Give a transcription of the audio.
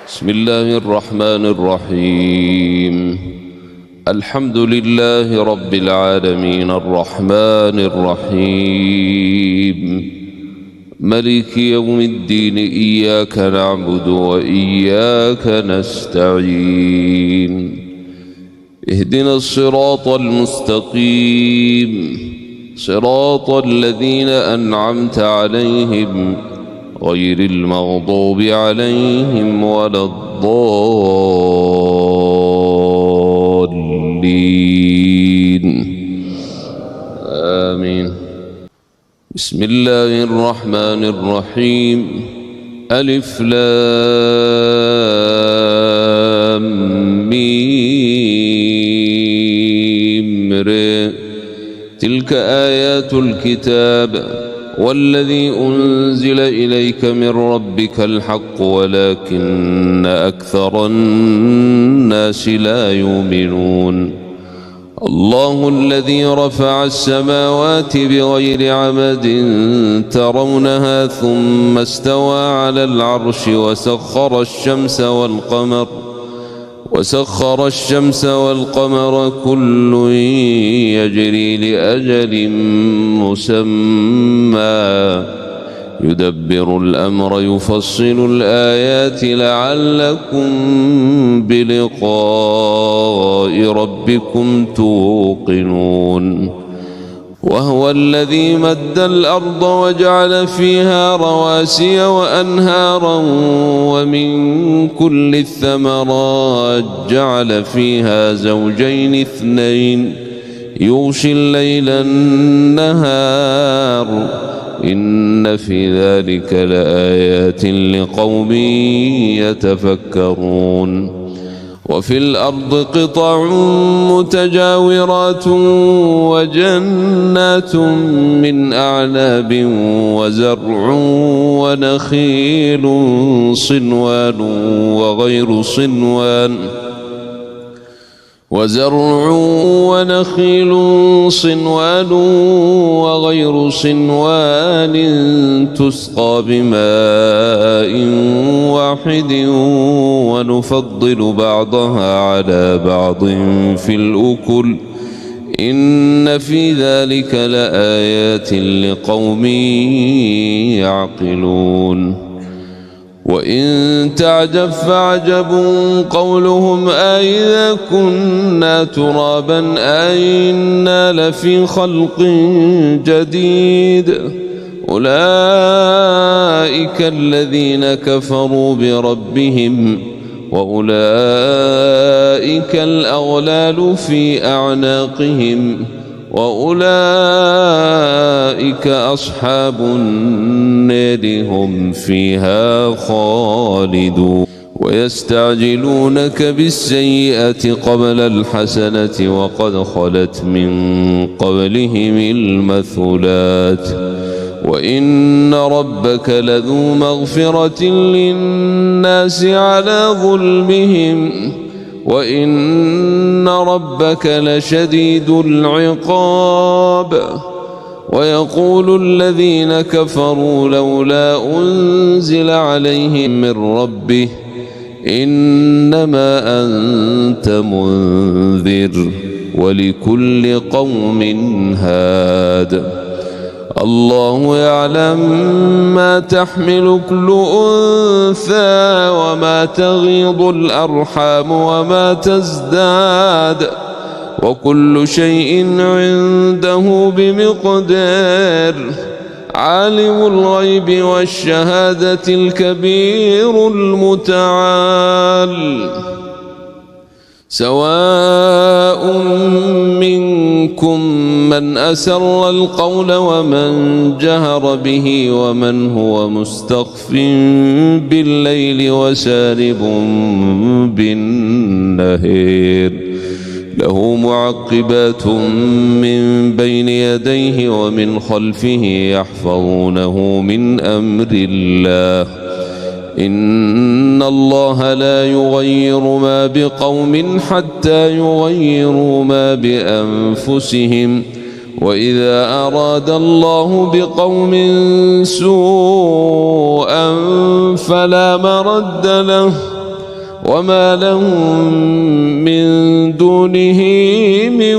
بسم الله الرحمن الرحيم. الحمد لله رب العالمين الرحمن الرحيم ملك يوم الدين. إياك نعبد وإياك نستعين. اهدنا الصراط المستقيم، صراط الذين أنعمت عليهم غير المغضوب عليهم ولا الضالين. آمين. بسم الله الرحمن الرحيم. ألف لام ميم ر. تلك آيات الكتاب والذي أنزل إليك من ربك الحق ولكن أكثر الناس لا يؤمنون. الله الذي رفع السماوات بغير عمد ترونها ثم استوى على العرش وسخر الشمس والقمر كل يجري لأجل مسمى يدبر الأمر يفصل الآيات لعلكم بلقاء ربكم توقنون. وهو الذي مد الأرض وجعل فيها رواسي وأنهارا ومن كل الثمرات جعل فيها زوجين اثنين يغشي الليل النهار إن في ذلك لآيات لقوم يتفكرون. وفي الأرض قطع متجاورات وجنات من أعناب وزرع ونخيل صنوان وغير صنوان تسقى بماء واحد ونفضل بعضها على بعض في الأكل إن في ذلك لآيات لقوم يعقلون. وإن تعجب فعجب قولهم أإذا كنا ترابا أإنا لفي خلق جديد أولئك الذين كفروا بربهم وأولئك الأغلال في أعناقهم وأولئك أصحاب النار هم فيها خالدون. ويستعجلونك بالسيئة قبل الحسنة وقد خلت من قبلهم المثلات وإن ربك لذو مغفرة للناس على ظلمهم وإن ربك لشديد العقاب. ويقول الذين كفروا لولا أنزل عليه من ربه إنما أنت منذر ولكل قوم هاد. الله يعلم ما تحمل كل أنثى وما تغيض الأرحام وما تزداد وكل شيء عنده بمقدار. عالم الغيب والشهادة الكبير المتعال. سواء منكم من أسر القول ومن جهر به ومن هو مستخف بالليل وسارب بالنهار له معقبات من بين يديه ومن خلفه يحفظونه من أمر الله إن الله لا يغير ما بقوم حتى يغيروا ما بأنفسهم وإذا أراد الله بقوم سوءا فلا مرد له وما لهم من دونه من